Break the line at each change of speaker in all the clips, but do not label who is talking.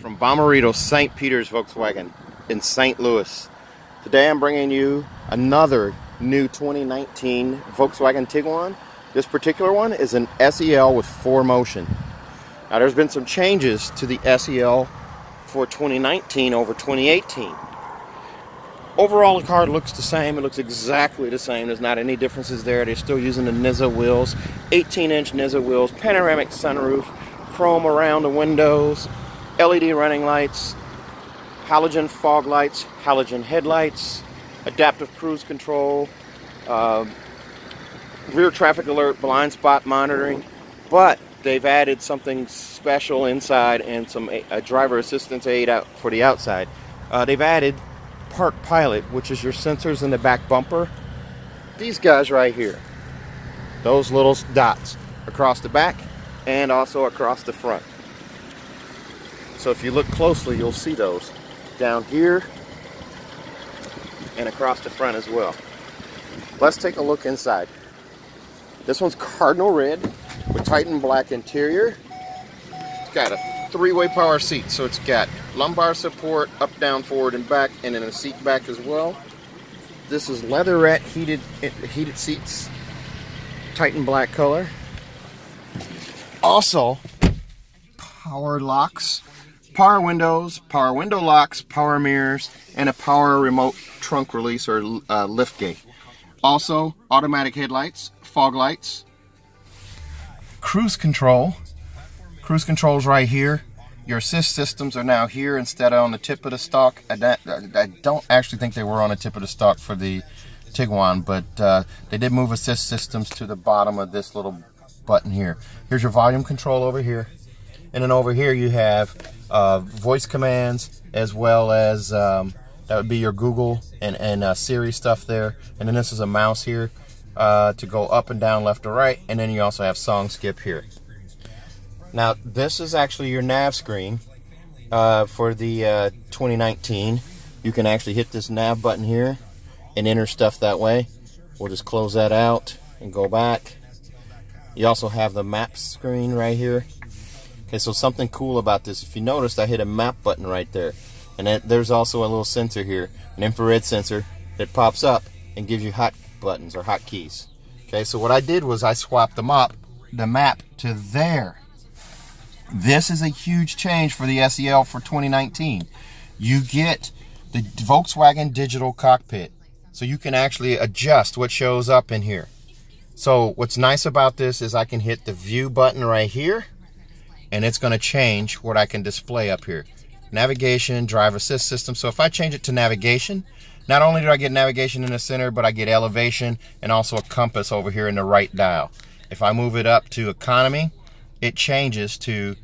From Bommarito, St. Peter's Volkswagen in St. Louis. Today I'm bringing you another new 2019 Volkswagen Tiguan. This particular one is an SEL with 4Motion. Now there's been some changes to the SEL for 2019 over 2018. Overall the car looks the same, it looks exactly the same, there's not any differences there. They're still using the NZA wheels, 18-inch NZA wheels, panoramic sunroof, chrome around the windows, LED running lights, halogen fog lights, halogen headlights, adaptive cruise control, rear traffic alert, blind spot monitoring, but they've added something special inside and some driver assistance aid out for the outside. They've added Park Pilot, which is your sensors in the back bumper. These guys right here, those little dots across the back and also across the front. So if you look closely, you'll see those down here and across the front as well. Let's take a look inside. This one's cardinal red with Titan black interior. It's got a three-way power seat, so it's got lumbar support, up, down, forward, and back, and then a seat back as well. This is leatherette heated seats, Titan black color. Also, power locks, power windows, power window locks, power mirrors, and a power remote trunk release or lift gate. Also, automatic headlights, fog lights, cruise control. Cruise control's right here. Your assist systems are now here instead of on the tip of the stalk. I don't actually think they were on the tip of the stalk for the Tiguan, but they did move assist systems to the bottom of this little button here. Here's your volume control over here. And then over here you have voice commands, as well as that would be your Google and Siri stuff there. And then this is a mouse here to go up and down, left or right. And then you also have song skip here. Now this is actually your nav screen for the 2019. You can actually hit this nav button here and enter stuff that way. We'll just close that out and go back. You also have the map screen right here. Okay, so something cool about this, if you noticed, I hit a map button right there. And there's also a little sensor here, an infrared sensor that pops up and gives you hot buttons or hot keys. Okay, so what I did was I swapped the map to there. This is a huge change for the SEL for 2019. You get the Volkswagen digital cockpit, so you can actually adjust what shows up in here. So what's nice about this is I can hit the view button right here, and it's going to change what I can display up here. Navigation, driver assist system. So if I change it to navigation, not only do I get navigation in the center, but I get elevation and also a compass over here in the right dial. If I move it up to economy, it changes to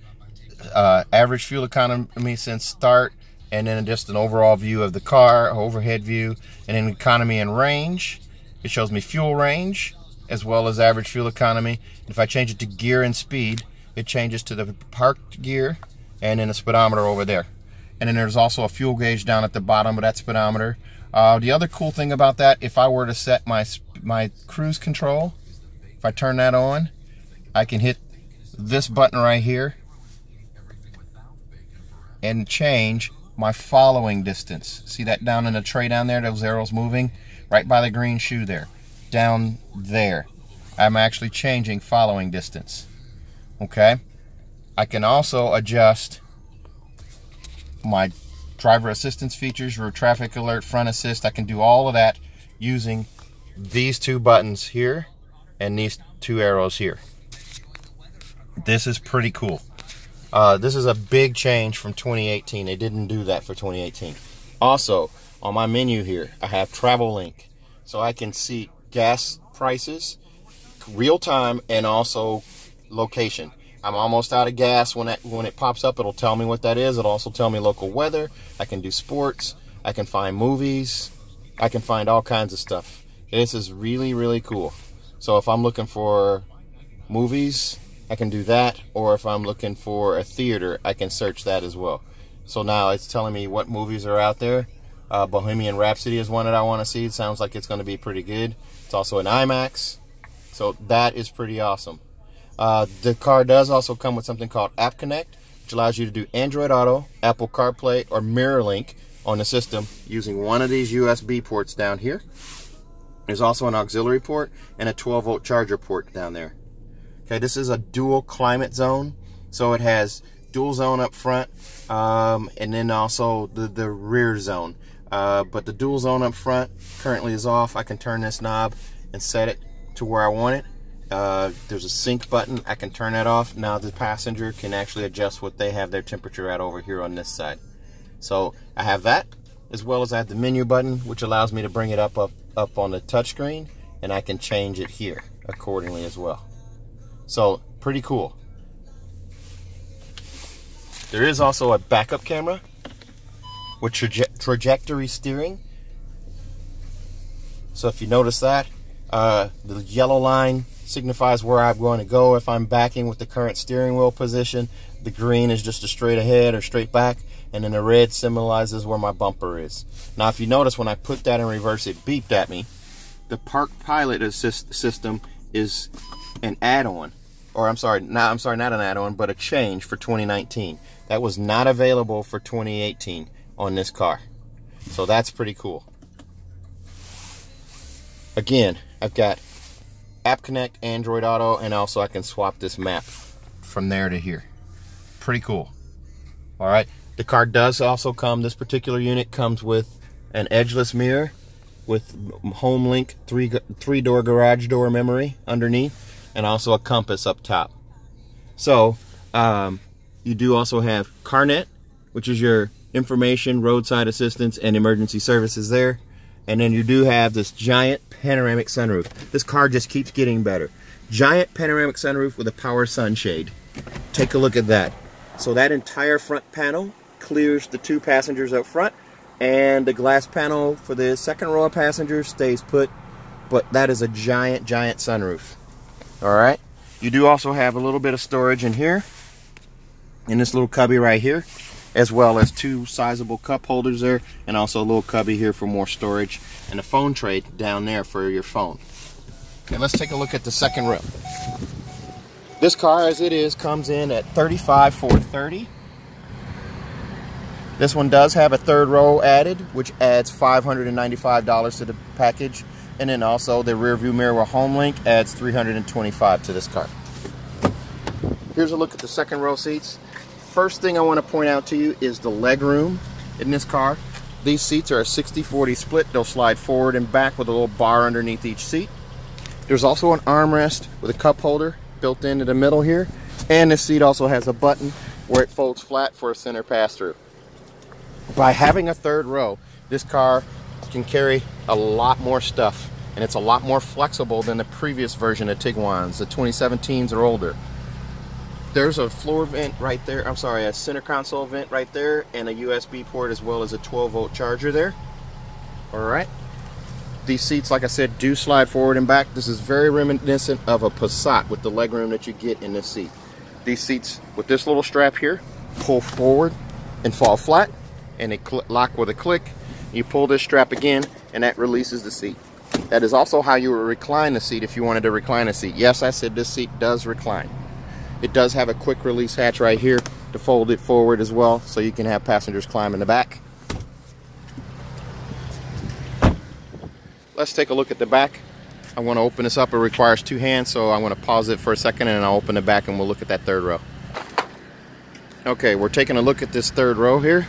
average fuel economy since start, and then just an overall view of the car, overhead view, and then economy and range. It shows me fuel range as well as average fuel economy. If I change it to gear and speed, it changes to the parked gear and then the speedometer over there. And then there's also a fuel gauge down at the bottom of that speedometer. The other cool thing about that, if I were to set my cruise control, if I turn that on, I can hit this button right here and change my following distance. See that down in the tray down there, those arrows moving? Right by the green shoe there. Down there. I'm actually changing following distance. Okay? I can also adjust my driver assistance features, rear traffic alert, front assist. I can do all of that using these two buttons here and these two arrows here. This is pretty cool. This is a big change from 2018. They didn't do that for 2018. Also, on my menu here, I have Travel Link, so I can see gas prices, real time, and also location. I'm almost out of gas. When it pops up, it'll tell me what that is. It'll also tell me local weather. I can do sports. I can find movies. I can find all kinds of stuff. This is really, really cool. So if I'm looking for movies, I can do that. Or if I'm looking for a theater, I can search that as well. So now it's telling me what movies are out there. Bohemian Rhapsody is one that I want to see. It sounds like it's going to be pretty good. It's also an IMAX. So that is pretty awesome. The car does also come with something called App Connect, which allows you to do Android Auto, Apple CarPlay, or MirrorLink on the system using one of these USB ports down here. There's also an auxiliary port and a 12-volt charger port down there. Okay, this is a dual climate zone, so it has dual zone up front, and then also the rear zone. But the dual zone up front currently is off. I can turn this knob and set it to where I want it. There's a sync button. I can turn that off. Now the passenger can actually adjust what they have their temperature at over here on this side. So I have that, as well as I have the menu button, which allows me to bring it up on the touchscreen, and I can change it here accordingly as well. So pretty cool. There is also a backup camera with trajectory steering. So if you notice that, the yellow line signifies where I'm going to go if I'm backing with the current steering wheel position. The green is just a straight ahead or straight back, and then the red symbolizes where my bumper is. Now if you notice, when I put that in reverse, it beeped at me. The Park Pilot system is an add-on, or I'm sorry, not an add-on, but a change for 2019. That was not available for 2018 on this car. So that's pretty cool. Again, I've got App Connect, Android Auto, and also I can swap this map from there to here. Pretty cool. All right, the car does also come, this particular unit comes with an edgeless mirror with HomeLink three-door garage door memory underneath, and also a compass up top. So you do also have CarNet, which is your information, roadside assistance, and emergency services there. And then you do have this giant panoramic sunroof. This car just keeps getting better. Giant panoramic sunroof with a power sunshade. Take a look at that. So that entire front panel clears the two passengers up front, and the glass panel for the second row of passengers stays put, but that is a giant sunroof. Alright, you do also have a little bit of storage in here, in this little cubby right here, as well as two sizable cup holders there, and also a little cubby here for more storage, and a phone tray down there for your phone. Okay, let's take a look at the second row. This car, as it is, comes in at $35,430. This one does have a third row added, which adds $595 to the package, and then also the rear view mirror with HomeLink adds $325 to this car. Here's a look at the second row seats. First thing I want to point out to you is the legroom in this car. These seats are a 60-40 split. They'll slide forward and back with a little bar underneath each seat. There's also an armrest with a cup holder built into the middle here, and this seat also has a button where it folds flat for a center pass-through. By having a third row, this car can carry a lot more stuff, and it's a lot more flexible than the previous version of Tiguan's, the 2017s or older. There's a floor vent right there, a center console vent right there, and a USB port as well as a 12-volt charger there. Alright. These seats, like I said, do slide forward and back. This is very reminiscent of a Passat with the legroom that you get in this seat. These seats, with this little strap here, pull forward and fall flat, and they lock with a click. You pull this strap again, and that releases the seat. That is also how you would recline the seat if you wanted to recline a seat. Yes, I said this seat does recline. It does have a quick release hatch right here to fold it forward as well, so you can have passengers climb in the back. Let's take a look at the back. I want to open this up. It requires two hands, so I want to pause it for a second, and I'll open it back and we'll look at that third row. Okay, we're taking a look at this third row here.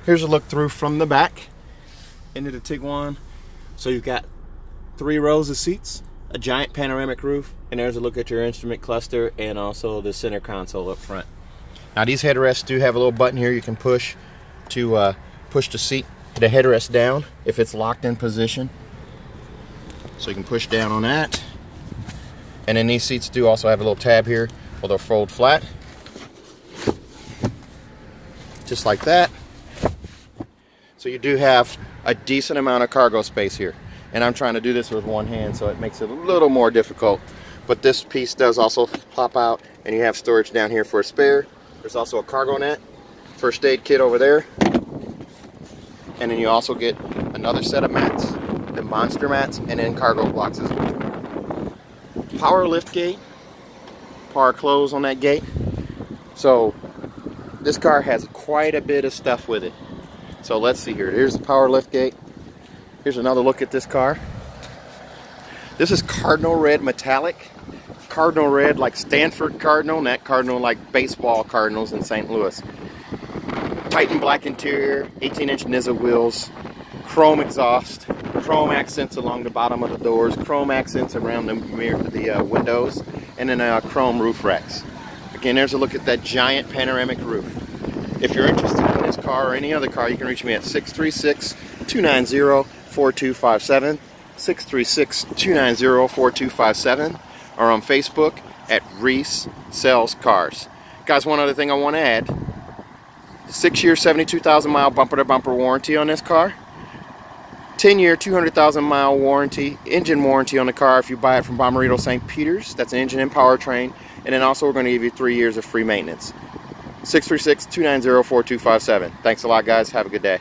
Here's a look through from the back into the Tiguan. So you've got 3 rows of seats, a giant panoramic roof, and there's a look at your instrument cluster and also the center console up front. Now these headrests do have a little button here you can push to push the seat, the headrest down if it's locked in position. So you can push down on that. And then these seats do also have a little tab here where they'll fold flat. Just like that. So you do have a decent amount of cargo space here. And I'm trying to do this with one hand, so it makes it a little more difficult. But this piece does also pop out, and you have storage down here for a spare. There's also a cargo net, first aid kit over there. And then you also get another set of mats, the monster mats, and then cargo blocks as well. Power lift gate, power close on that gate. So this car has quite a bit of stuff with it. So let's see here. Here's the power lift gate. Here's another look at this car. This is cardinal red metallic. Cardinal red like Stanford Cardinal, and that Cardinal like baseball Cardinals in St. Louis. Titan black interior, 18-inch NZA wheels, chrome exhaust, chrome accents along the bottom of the doors, chrome accents around the mirror, the windows, and then chrome roof racks. Again, there's a look at that giant panoramic roof. If you're interested in this car or any other car, you can reach me at 636-290-4257, 636-290-4257, or on Facebook at Reese Sells Cars. Guys, one other thing I want to add. 6-year, 72,000 mile bumper to bumper warranty on this car. 10-year, 200,000 mile warranty, engine warranty on the car if you buy it from Bommarito St. Peter's. That's an engine and powertrain. And then also we're going to give you 3 years of free maintenance. 636-290-4257. Thanks a lot, guys. Have a good day.